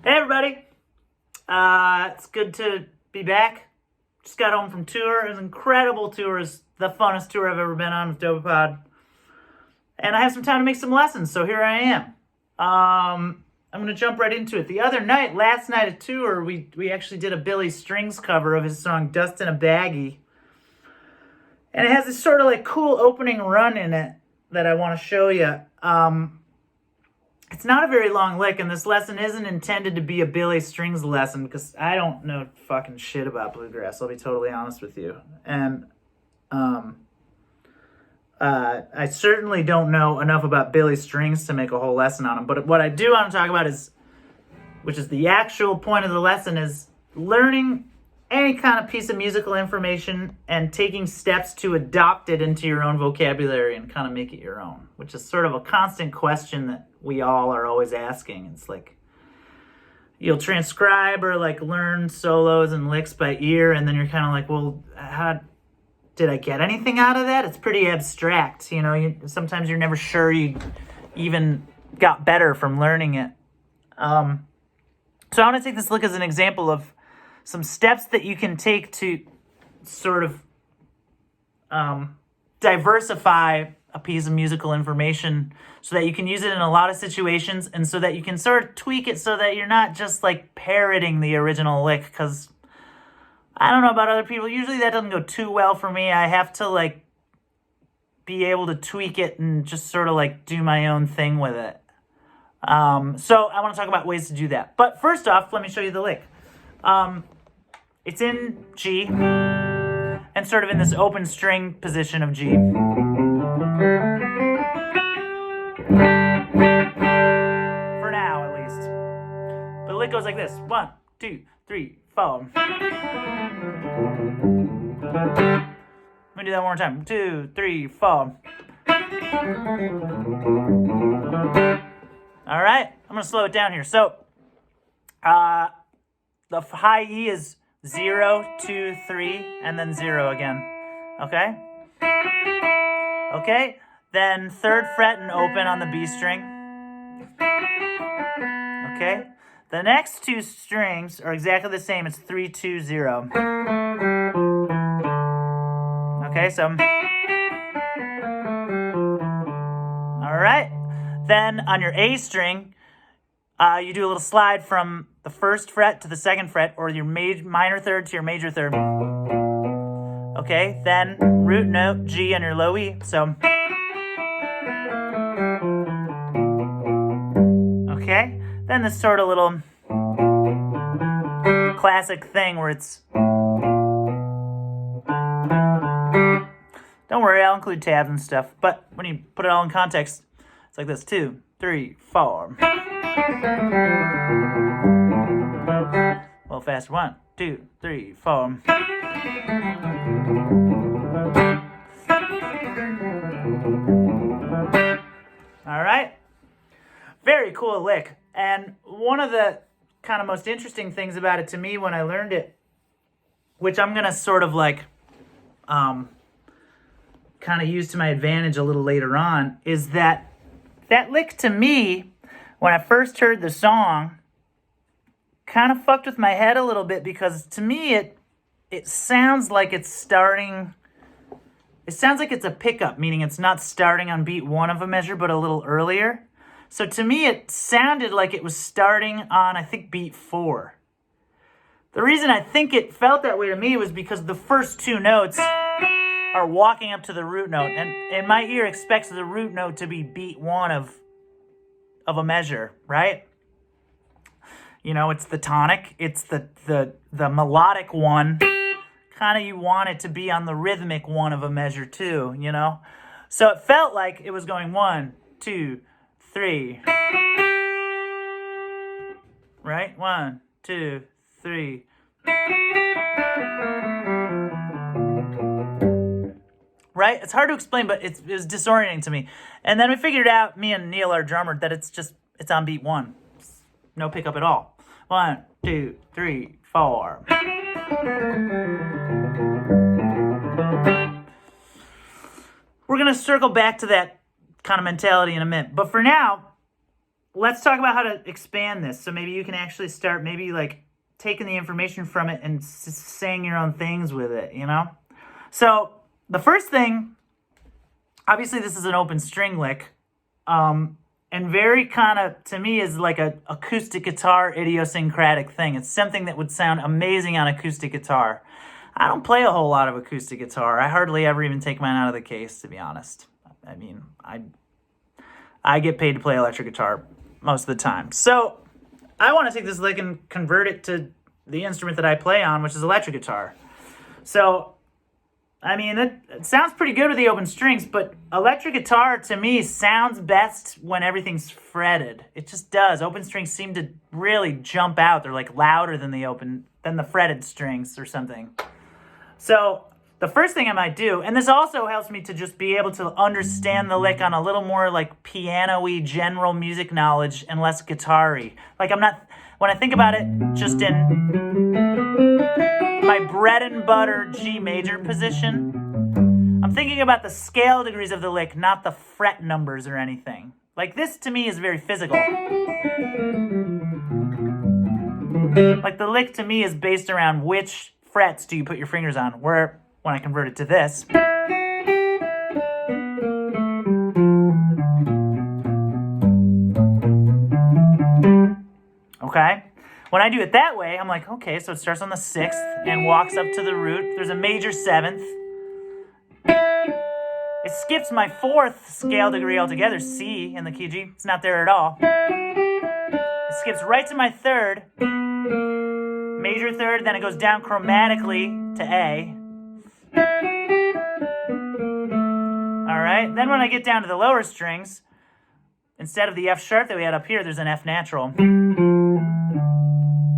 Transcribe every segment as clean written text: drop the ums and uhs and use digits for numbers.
Hey everybody, it's good to be back. Just got home from tour. It was an incredible tour. It was the funnest tour I've ever been on with Dopapod. And I have some time to make some lessons, so here I am. I'm going to jump right into it. The other night, last night at tour, we actually did a Billy Strings cover of his song Dust in a Baggie. And it has this sort of like cool opening run in it that I want to show you. It's not a very long lick, and this lesson isn't intended to be a Billy Strings lesson because I don't know fucking shit about bluegrass. I'll be totally honest with you. And I certainly don't know enough about Billy Strings to make a whole lesson on him. But what I do want to talk about is, which is the actual point of the lesson, is learning any kind of piece of musical information and taking steps to adopt it into your own vocabulary and kind of make it your own, which is sort of a constant question that we all are always asking. It's like you'll transcribe or like learn solos and licks by ear, and then you're kind of like, well, how did I get anything out of that? It's pretty abstract, you know. Sometimes you're never sure you even got better from learning it. So I want to take this lick as an example of some steps that you can take to sort of diversify a piece of musical information so that you can use it in a lot of situations, and so that you can sort of tweak it so that you're not just like parroting the original lick, because I don't know about other people. Usually that doesn't go too well for me. I have to like be able to tweak it and just sort of like do my own thing with it. So I want to talk about ways to do that. But first off, let me show you the lick. It's in G, and sort of in this open string position of G. For now, at least. But the lick goes like this. 1, 2, 3, 4. Let me do that one more time. 2, 3, 4. All right, I'm going to slow it down here. So, the high E is 0, 2, 3, and then 0 again. Okay? Okay, then 3rd fret and open on the B string. Okay? The next two strings are exactly the same. It's 3, 2, 0. Okay, so. All right. Then on your A string, you do a little slide from the 1st fret to the 2nd fret, or your minor third to your major third. Okay, then root note G on your low E. So, okay, then this sort of little classic thing where it's, don't worry, I'll include tabs and stuff, but when you put it all in context, it's like this: 2, 3, 4. A little faster. 1, 2, 3, 4. All right. Very cool lick. And one of the kind of most interesting things about it to me when I learned it, which I'm going to sort of like kind of use to my advantage a little later on, is that lick to me, when I first heard the song, kind of fucked with my head a little bit, because to me it sounds like it's starting, it sounds like it's a pickup, meaning it's not starting on beat 1 of a measure but a little earlier. So to me it sounded like it was starting on, I think, beat 4. The reason I think it felt that way to me was because the first 2 notes are walking up to the root note, and my ear expects the root note to be beat 1 of a measure, right? You know, it's the tonic, it's the melodic one. Kind of you want it to be on the rhythmic one of a measure too, you know? So it felt like it was going 1, 2, 3. Right? 1, 2, 3. Right? It's hard to explain, but it was disorienting to me. And then we figured out, me and Neil, our drummer, that it's on beat 1. No pickup at all. 1, 2, 3, 4. We're going to circle back to that kind of mentality in a minute. But for now, let's talk about how to expand this. So maybe you can actually start maybe like taking the information from it and saying your own things with it, you know? So the first thing, obviously this is an open string lick, and very kind of, to me, is like a acoustic guitar idiosyncratic thing. It's something that would sound amazing on acoustic guitar. I don't play a whole lot of acoustic guitar. I hardly ever even take mine out of the case, to be honest. I mean, I get paid to play electric guitar most of the time. So I want to take this lick and convert it to the instrument that I play on, which is electric guitar. So, I mean, it sounds pretty good with the open strings, but electric guitar, to me, sounds best when everything's fretted. It just does. Open strings seem to really jump out. They're like louder than the fretted strings or something. So the first thing I might do, and this also helps me to just be able to understand the lick on a little more like piano-y general music knowledge and less guitar-y. Like when I think about it, just in my bread and butter G major position, I'm thinking about the scale degrees of the lick, not the fret numbers or anything. Like this to me is very physical. Like the lick to me is based around which frets do you put your fingers on, where when I convert it to this, okay? When I do it that way, I'm like, okay, so it starts on the 6th and walks up to the root. There's a major 7th. It skips my 4th scale degree altogether, C in the key G. It's not there at all. It skips right to my 3rd, major 3rd, then it goes down chromatically to A. All right, then when I get down to the lower strings, instead of the F sharp that we had up here, there's an F natural.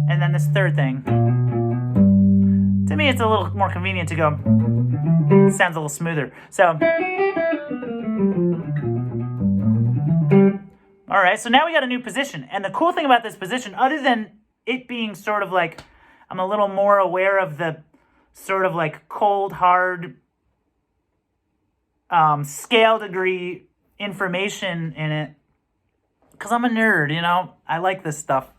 And then this 3rd thing. To me, it's a little more convenient to go, it sounds a little smoother. So, all right, so now we got a new position. And the cool thing about this position, other than it being sort of like, I'm a little more aware of the sort of like cold, hard scale degree information in it, because I'm a nerd, you know? I like this stuff.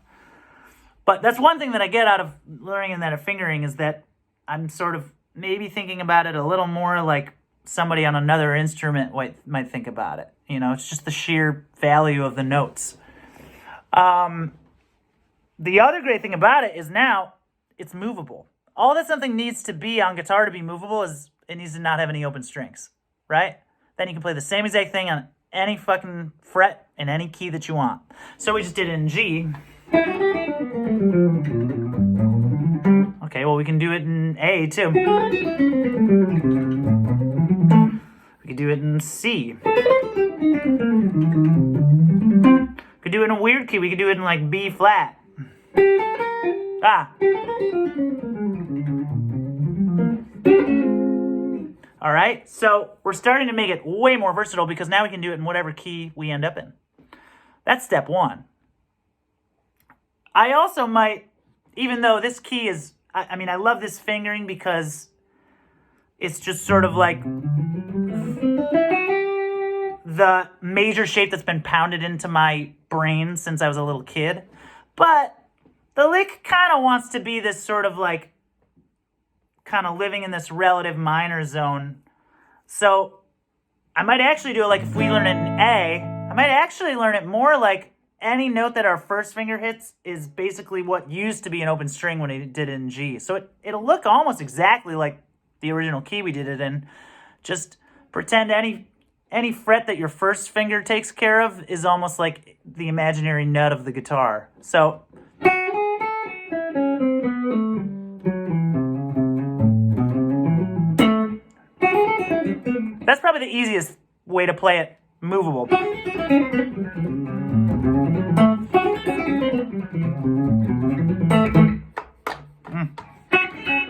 But that's one thing that I get out of learning that fingering is that I'm sort of maybe thinking about it a little more like somebody on another instrument might think about it. You know, it's just the sheer value of the notes. The other great thing about it is now it's movable. All that something needs to be on guitar to be movable is it needs to not have any open strings, right? Then you can play the same exact thing on any fucking fret in any key that you want. So we just did it in G. Okay, well, we can do it in A, too. We could do it in C. We could do it in a weird key. We could do it in, like, B flat. Ah. All right, so we're starting to make it way more versatile because now we can do it in whatever key we end up in. That's step one. I also might, even though this key is, I mean, I love this fingering because it's just sort of like the major shape that's been pounded into my brain since I was a little kid. But the lick kind of wants to be this sort of like, kind of living in this relative minor zone. So I might actually do it like if we learn it in A, I might actually learn it more like any note that our first finger hits is basically what used to be an open string when we did it in G. So it'll look almost exactly like the original key we did it in. Just pretend any fret that your first finger takes care of is almost like the imaginary nut of the guitar. So that's probably the easiest way to play it movable.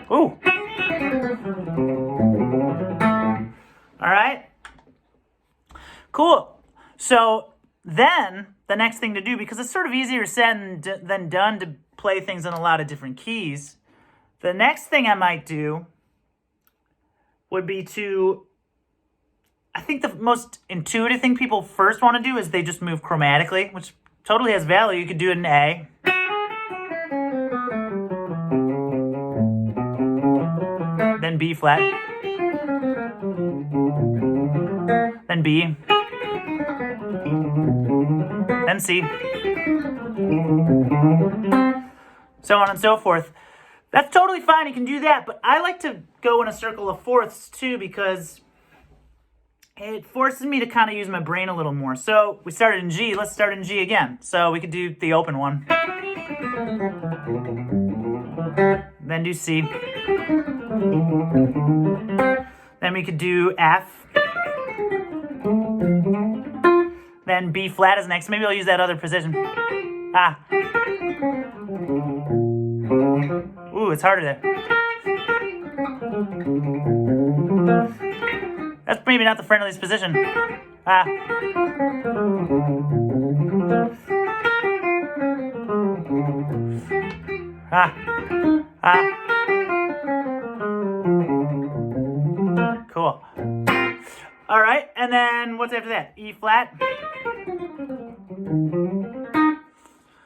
Ooh. All right. Cool. So then the next thing to do, because it's sort of easier said than done to play things in a lot of different keys, the next thing I might do would be to, I think the most intuitive thing people first want to do is they just move chromatically, which totally has value. You could do it in A. Then B flat. Then B. Then C. So on and so forth. That's totally fine, you can do that, but I like to go in a circle of fourths too because it forces me to kind of use my brain a little more. So we started in G, let's start in G again. So we could do the open one. Then do C. Then we could do F. Then B flat is next. Maybe I'll use that other position. Ah. Ooh, it's harder there. That's maybe not the friendliest position. Ah. Ah. Ah. Cool. All right, and then what's after that? E flat.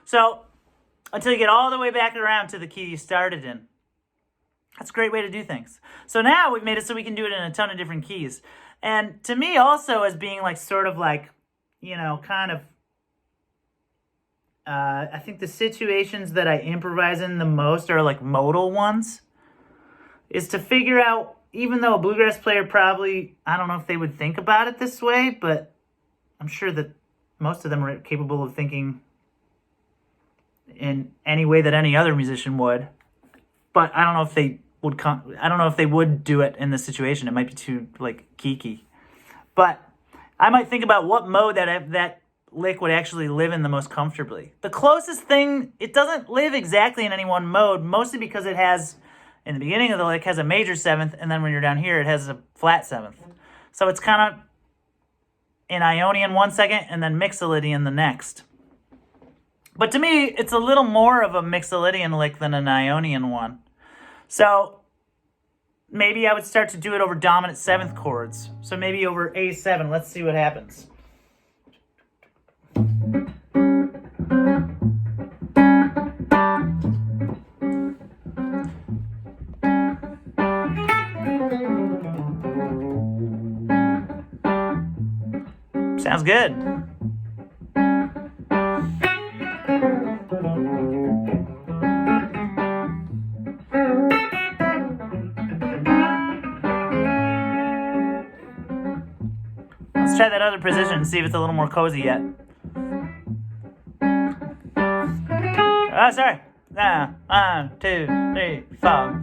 So, until you get all the way back around to the key you started in. That's a great way to do things. So now we've made it so we can do it in a ton of different keys. And to me also as being like sort of like, you know, kind of, I think the situations that I improvise in the most are like modal ones. Is to figure out, even though a bluegrass player probably, I don't know if they would think about it this way, but I'm sure that most of them are capable of thinking in any way that any other musician would. But I don't know if they would I don't know if they would do it in this situation. It might be too like geeky. But I might think about what mode that lick would actually live in the most comfortably. The closest thing, it doesn't live exactly in any one mode, mostly because it has, in the beginning of the lick, has a major seventh, and then when you're down here, it has a flat seventh. So it's kind of in Ionian 1 second, and then Mixolydian the next. But to me, it's a little more of a Mixolydian lick than an Ionian one. So maybe I would start to do it over dominant seventh chords. So maybe over A7. Let's see what happens. Sounds good. Let's try that other position and see if it's a little more cozy yet. Oh, sorry. 1, 2, 3, 4.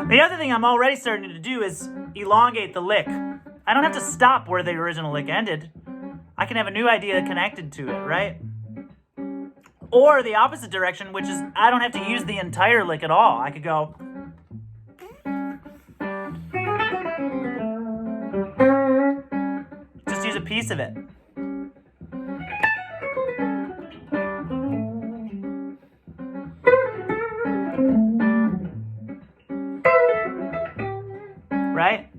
The other thing I'm already starting to do is elongate the lick. I don't have to stop where the original lick ended. I can have a new idea connected to it, right? Or the opposite direction, which is I don't have to use the entire lick at all. I could go... just use a piece of it. Right?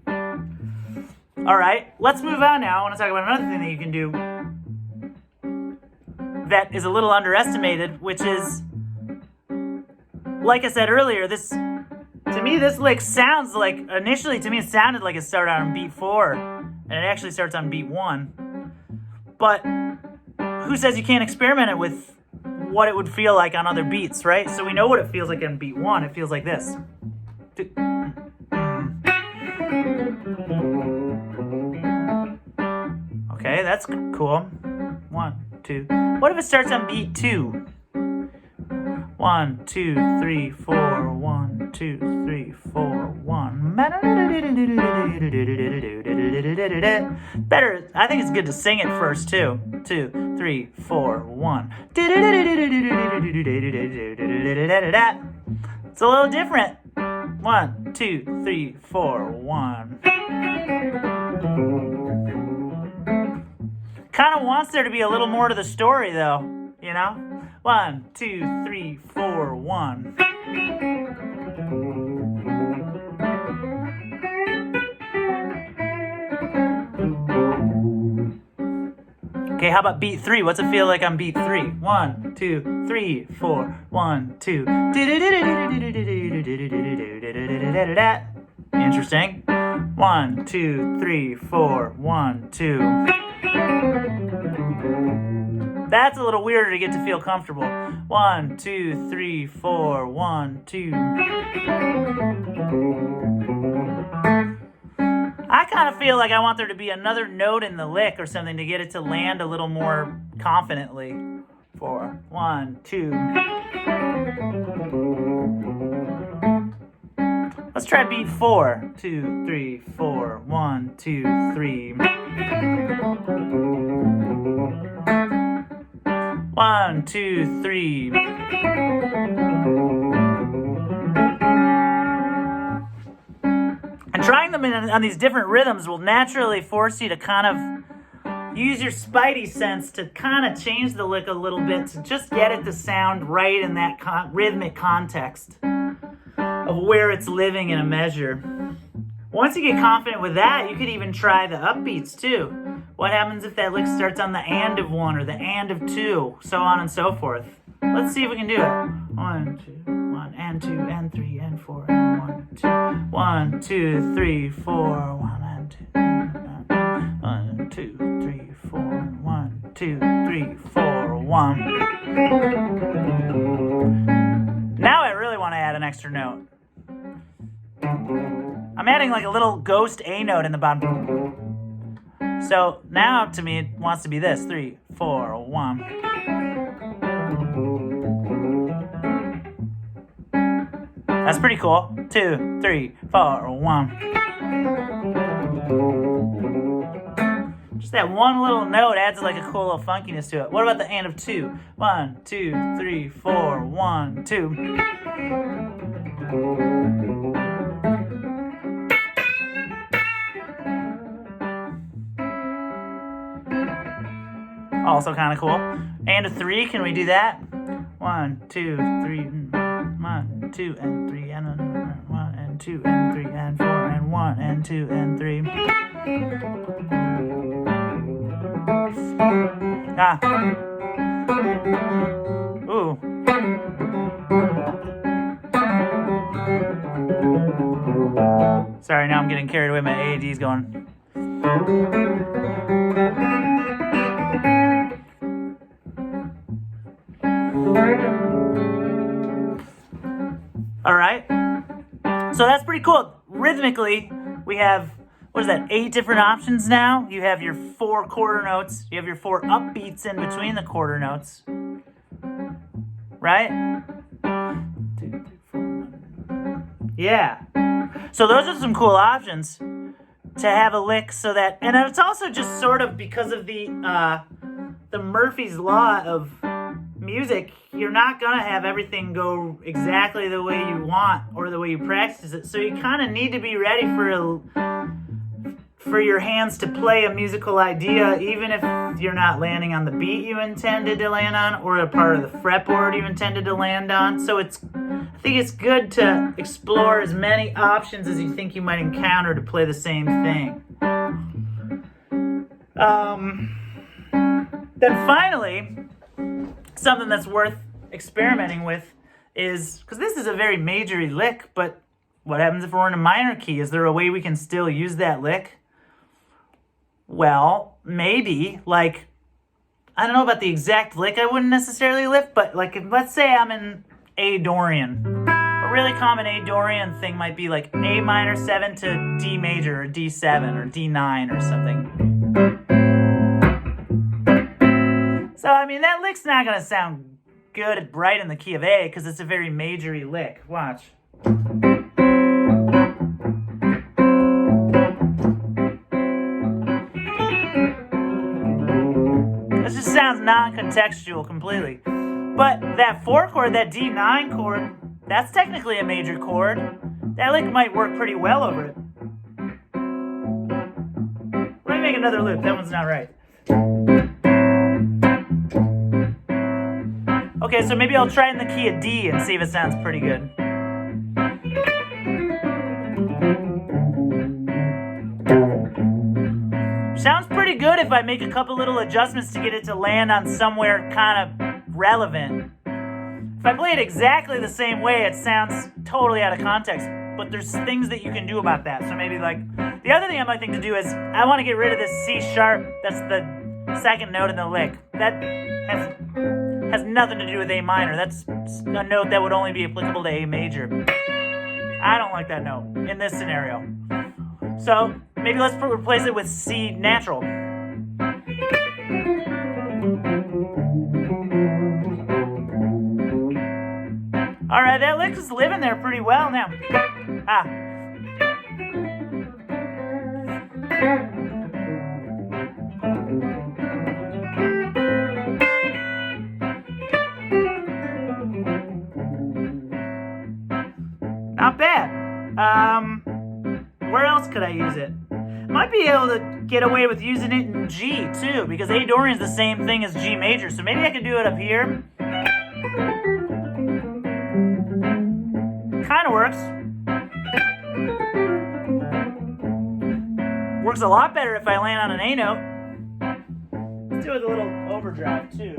All right, let's move on now. I want to talk about another thing that you can do that is a little underestimated, which is, like I said earlier, to me, this lick sounds like, initially to me, it sounded like it started on beat 4, and it actually starts on beat 1. But who says you can't experiment it with what it would feel like on other beats, right? So we know what it feels like on beat 1. It feels like this. Okay, that's cool. 1, 2. What if it starts on beat 2? 1, 2, 3, 4. 1, 2, 3, 4. 1. Better. I think it's good to sing it first too. 2, 3, 4. 1. It's a little different. 1, 2, 3, 4. 1. Kind of wants there to be a little more to the story, though, you know? 1, 2, 3, 4, 1. Okay, how about beat 3? What's it feel like on beat 3? 1, 2, 3, 4. 1, 2. Interesting. 1, 2, 3, 4. 1, 2. That's a little weirder to get to feel comfortable. 1, 2, 3, 4. 1, 2. I kind of feel like I want there to be another note in the lick or something to get it to land a little more confidently. 4, 1, 2. Let's try beat 4. 2, 3, 4. 1, 2, 3. 1, 2, 3. And trying them on these different rhythms will naturally force you to kind of use your spidey sense to kind of change the lick a little bit to just get it to sound right in that rhythmic context of where it's living in a measure. Once you get confident with that, you could even try the upbeats too. What happens if that lick starts on the and of 1 or the and of 2, so on and so forth. Let's see if we can do it. 1, 2, 1, and 2, and 3, and 4, and 1, 2. 1, 2, 3, 4, 1, and 2. 1, 2, 3, 4, 1, 2, 3, 4, 1. Now I really want to add an extra note. I'm adding like a little ghost A note in the bottom. So now to me it wants to be this. 3, 4, 1. That's pretty cool. 2, 3, 4, 1. Just that one little note adds like a cool little funkiness to it. What about the and of 2? 1, 2, 3, 4, 1, 2. Also kind of cool. And a 3, can we do that? 1, 2, 3, 1, 2, and 3, and 1, and 2, and 3, and 4, and 1, and 2, and 3. Ah. Ooh. Sorry, now I'm getting carried away. My AED's going. All right. So that's pretty cool. Rhythmically, we have, what is that, 8 different options now? You have your 4 quarter notes. You have your 4 upbeats in between the quarter notes. Right? 2, 3, 4. Yeah. So those are some cool options to have a lick so that, and it's also just sort of because of the Murphy's Law of music, you're not gonna have everything go exactly the way you want or the way you practice it. So you kind of need to be ready for your hands to play a musical idea, even if you're not landing on the beat you intended to land on or a part of the fretboard you intended to land on. So I think it's good to explore as many options as you think you might encounter to play the same thing. Then finally, something that's worth experimenting with is, because this is a very majory lick, but what happens if we're in a minor key? Is there a way we can still use that lick? Well, maybe, like, I don't know about the exact lick I wouldn't necessarily lift, but like, let's say I'm in A Dorian. A really common A Dorian thing might be like A minor 7 to D major or D7 or D9 or something. So, I mean, that lick's not going to sound good right in the key of A because it's a very majory lick. Watch. This just sounds non-contextual completely. But that 4 chord, that D9 chord, that's technically a major chord. That lick might work pretty well over it. Let me make another loop. That one's not right. Okay, so maybe I'll try in the key of D and see if it sounds pretty good. Sounds pretty good if I make a couple little adjustments to get it to land on somewhere kind of relevant. If I play it exactly the same way, it sounds totally out of context, but there's things that you can do about that. So maybe like, the other thing I might think to do is, I want to get rid of this C sharp, that's the second note in the lick. That has nothing to do with A minor. That's a note that would only be applicable to A major. I don't like that note in this scenario. So maybe let's replace it with C natural. All right, that lick is living there pretty well now. Not bad. Where else could I use it? Might be able to get away with using it in G too, because A Dorian is the same thing as G major. So maybe I could do it up here. Kind of works. Works a lot better if I land on an A note. Let's do it with a little overdrive too.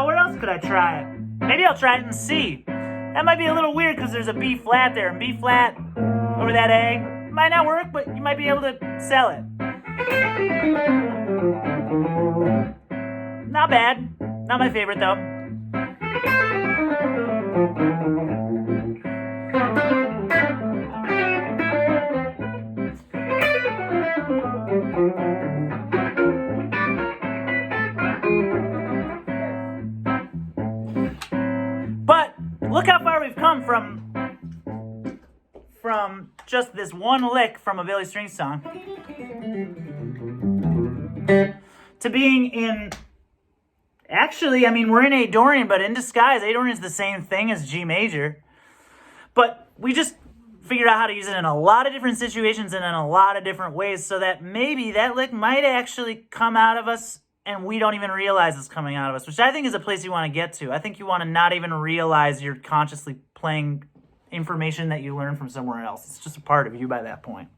Where else could I try it? Maybe I'll try it in C. That might be a little weird because there's a B flat there, and B flat over that A might not work, but you might be able to sell it. Not bad. Not my favorite though. But look how far we've come from just this one lick from a Billy Strings song to being in, actually, I mean, we're in A Dorian, but in disguise, A Dorian is the same thing as G major. But we just figured out how to use it in a lot of different situations and in a lot of different ways, so that maybe that lick might actually come out of us and we don't even realize it's coming out of us, which I think is a place you want to get to. I think you want to not even realize you're consciously playing information that you learn from somewhere else. It's just a part of you by that point.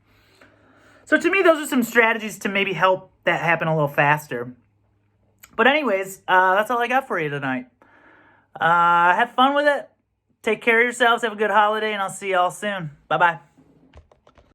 So to me, those are some strategies to maybe help that happen a little faster. But anyways, that's all I got for you tonight. Have fun with it. Take care of yourselves. Have a good holiday, and I'll see you all soon. Bye-bye.